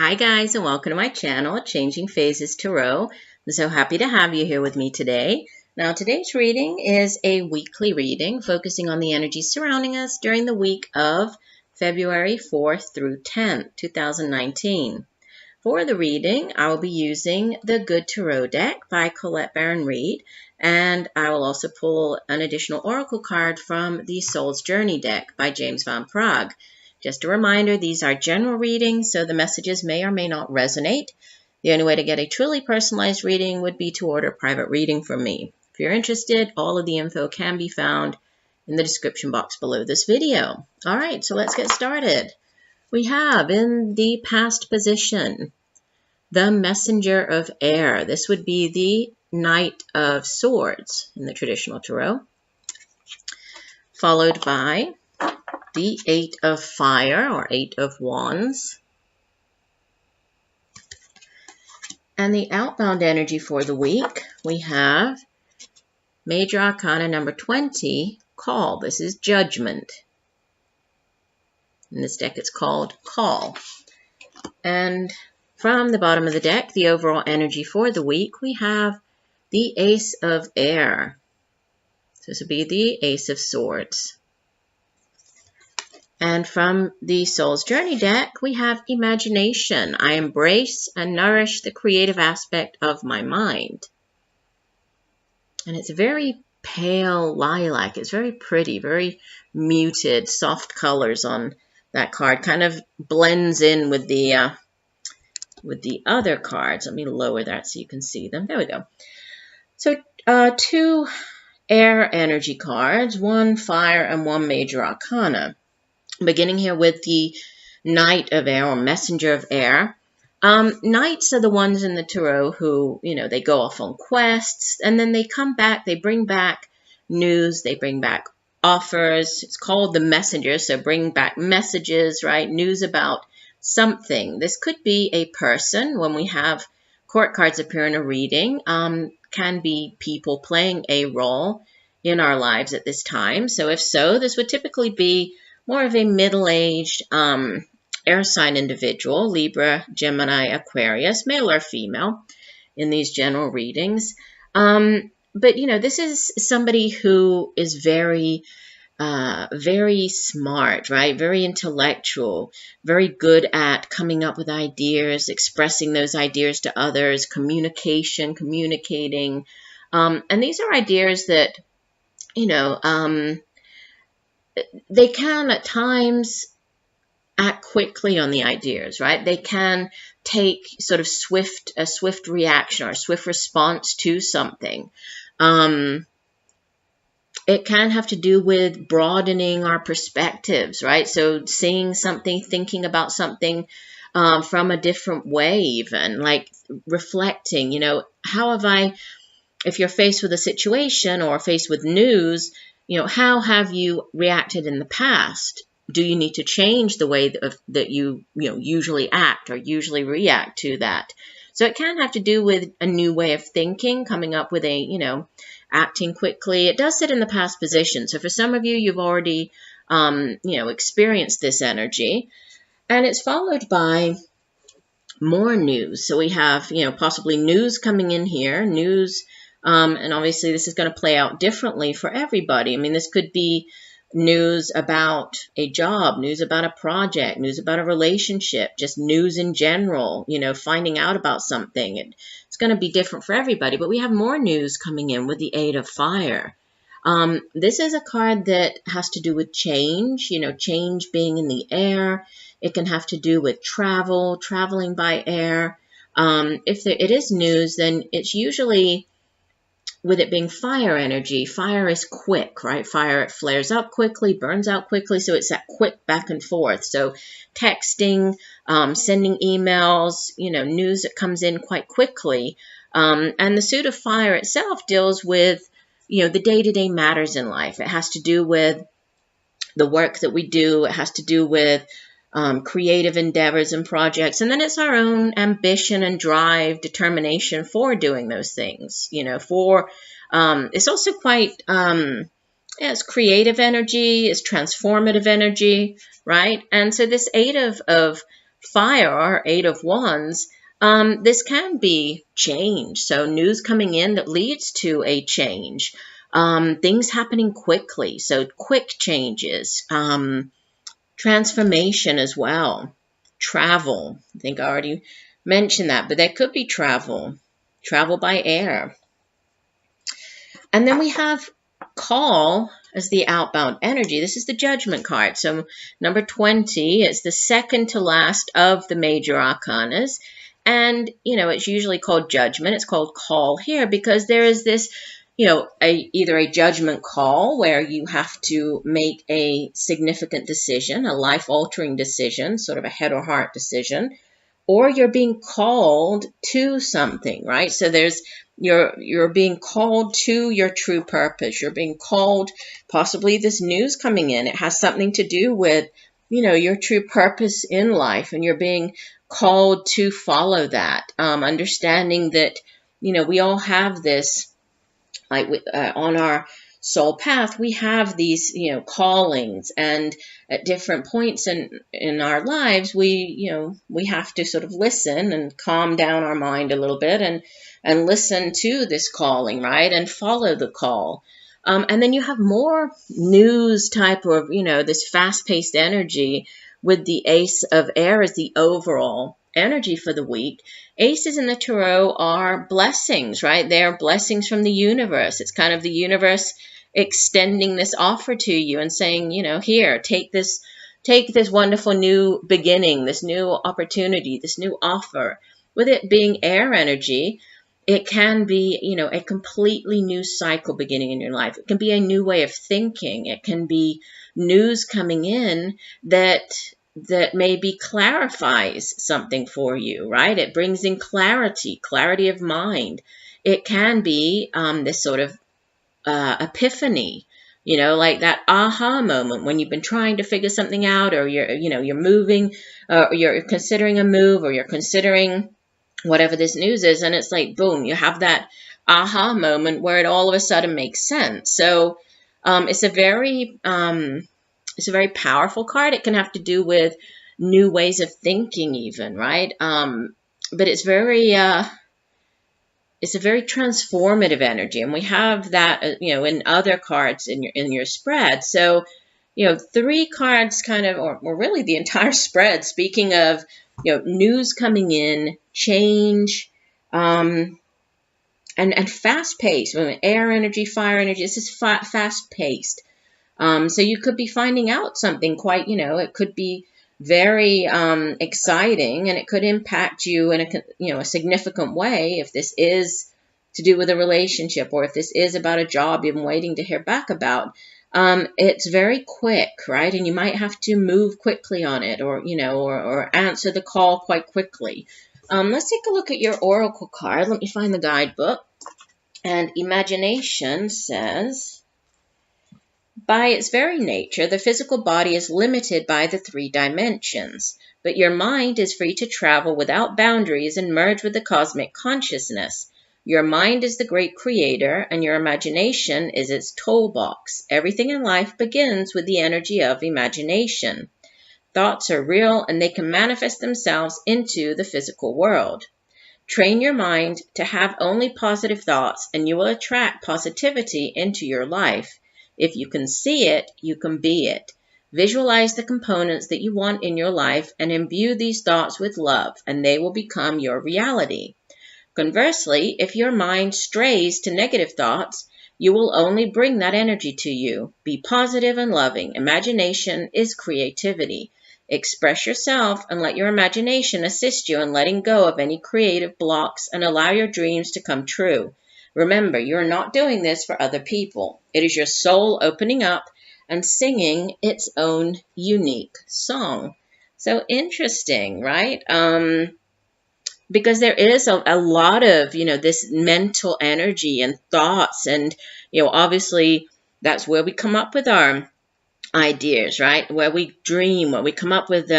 Hi guys, and welcome to my channel, Changing Phases Tarot. I'm so happy to have you here with me today. Now today's reading is a weekly reading focusing on the energies surrounding us during the week of February 4th through 10th, 2019. For the reading, I will be using the Good Tarot deck by Colette Baron-Reid, and I will also pull an additional oracle card from the Soul's Journey deck by James van Praagh. Just a reminder, these are general readings, so the messages may or may not resonate. The only way to get a truly personalized reading would be to order a private reading from me. If you're interested, all of the info can be found in the description box below this video. All right, so let's get started. We have in the past position, the Messenger of Air. This would be the Knight of Swords in the traditional tarot, followed by the Eight of Fire, or Eight of Wands. And the outbound energy for the week, we have Major Arcana number 20, Call. This is Judgment. In this deck, it's called Call. And from the bottom of the deck, the overall energy for the week, we have the Ace of Air. So this would be the Ace of Swords. And from the Soul's Journey deck, we have Imagination. I embrace and nourish the creative aspect of my mind. And it's very pale lilac. It's very pretty, very muted, soft colors on that card. Kind of blends in with the other cards. Let me lower that so you can see them. There we go. So two air energy cards, one fire and one major arcana. Beginning here with the Knight of Air, or Messenger of Air. Knights are the ones in the tarot who, they go off on quests, and then they come back, they bring back news, they bring back offers. It's called the messenger, so bring back messages, right? News about something. This could be a person. When we have court cards appear in a reading, can be people playing a role in our lives at this time. So if so, this would typically be more of a middle-aged air sign individual, Libra, Gemini, Aquarius, male or female, in these general readings. But, this is somebody who is very smart, right? Very intellectual, very good at coming up with ideas, expressing those ideas to others, communicating. And these are ideas that, they can at times act quickly on the ideas, right? They can take sort of a swift reaction or a swift response to something. It can have to do with broadening our perspectives, right? So seeing something, thinking about something from a different way even, like reflecting, how have I, if you're faced with a situation or faced with news, how have you reacted in the past? Do you need to change the way that you usually act or usually react to that? So it can have to do with a new way of thinking, coming up with acting quickly. It does sit in the past position. So for some of you, you've already, experienced this energy. And it's followed by more news. So we have, possibly news coming in here, news. And obviously this is going to play out differently for everybody. I mean, this could be news about a job, news about a project, news about a relationship, just news in general, finding out about something. It's going to be different for everybody, but we have more news coming in with the Eight of Fire. This is a card that has to do with change, change being in the air. It can have to do with traveling by air. If it is news, then it's usually, with it being fire energy, fire is quick, right? Fire, it flares up quickly, burns out quickly, so it's that quick back and forth. So texting, sending emails, news that comes in quite quickly. And the suit of fire itself deals with, the day-to-day matters in life. It has to do with the work that we do. It has to do with creative endeavors and projects, and then it's our own ambition and drive, determination for doing those things. It's also quite, it's creative energy, it's transformative energy, right? And so this Eight of fire, or 8 of Wands, this can be change. So news coming in that leads to a change. Things happening quickly. So quick changes. Transformation as well. Travel. I think I already mentioned that, but there could be travel. Travel by air. And then we have call as the outbound energy. This is the Judgment card. So number 20, it's the second to last of the major arcanas. And, it's usually called Judgment. It's called call here because there is this, either a judgment call where you have to make a significant decision, a life-altering decision, sort of a head or heart decision, or you're being called to something, right? So you're being called to your true purpose. You're being called, possibly this news coming in. It has something to do with, your true purpose in life, and you're being called to follow that. Understanding that, we all have this, like on our soul path, we have these, callings, and at different points in our lives, we have to sort of listen and calm down our mind a little bit and listen to this calling, right? And follow the call. And then you have more news type of, this fast-paced energy with the Ace of Air as the overall energy for the week. Aces in the tarot are blessings, right? They're blessings from the universe. It's kind of the universe extending this offer to you and saying, here, take this wonderful new beginning, this new opportunity, this new offer. With it being air energy, it can be, a completely new cycle beginning in your life. It can be a new way of thinking. It can be news coming in that maybe clarifies something for you, right? It brings in clarity of mind. It can be this sort of epiphany, like that aha moment when you've been trying to figure something out, or you're moving, or you're considering a move, or you're considering whatever this news is, and it's like, boom, you have that aha moment where it all of a sudden makes sense. So it's a very powerful card. It can have to do with new ways of thinking even, right? But it's a very transformative energy, and we have that, in other cards in your spread. So, 3 cards kind of, or really the entire spread, speaking of, news coming in, change, and fast-paced. Air energy, fire energy, this is fast-paced. So you could be finding out something quite, it could be very exciting, and it could impact you in a significant way if this is to do with a relationship, or if this is about a job you've been waiting to hear back about. It's very quick, right? And you might have to move quickly on it, or or answer the call quite quickly. Let's take a look at your oracle card. Let me find the guidebook. And imagination says, by its very nature, the physical body is limited by the 3 dimensions, but your mind is free to travel without boundaries and merge with the cosmic consciousness. Your mind is the great creator, and your imagination is its toolbox. Everything in life begins with the energy of imagination. Thoughts are real, and they can manifest themselves into the physical world. Train your mind to have only positive thoughts, and you will attract positivity into your life. If you can see it, you can be it. Visualize the components that you want in your life and imbue these thoughts with love, and they will become your reality. Conversely, if your mind strays to negative thoughts, you will only bring that energy to you. Be positive and loving. Imagination is creativity. Express yourself and let your imagination assist you in letting go of any creative blocks and allow your dreams to come true. Remember, you're not doing this for other people. It is your soul opening up and singing its own unique song. So interesting, right? Because there is a lot of, this mental energy and thoughts, and, obviously that's where we come up with our ideas, right? Where we dream, where we come up with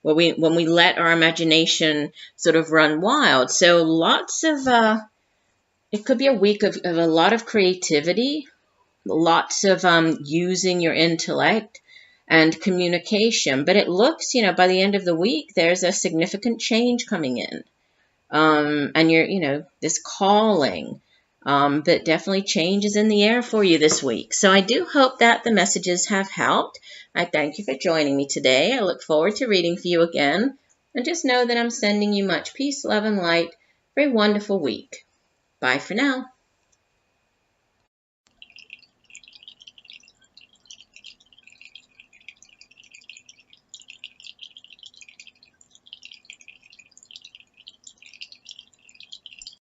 when we let our imagination sort of run wild. So lots of, it could be a week of a lot of creativity, lots of using your intellect, and communication. But it looks, by the end of the week, there's a significant change coming in. And you're, this calling, that definitely changes in the air for you this week. So I do hope that the messages have helped. I thank you for joining me today. I look forward to reading for you again. And just know that I'm sending you much peace, love, and light for a wonderful week. Bye for now.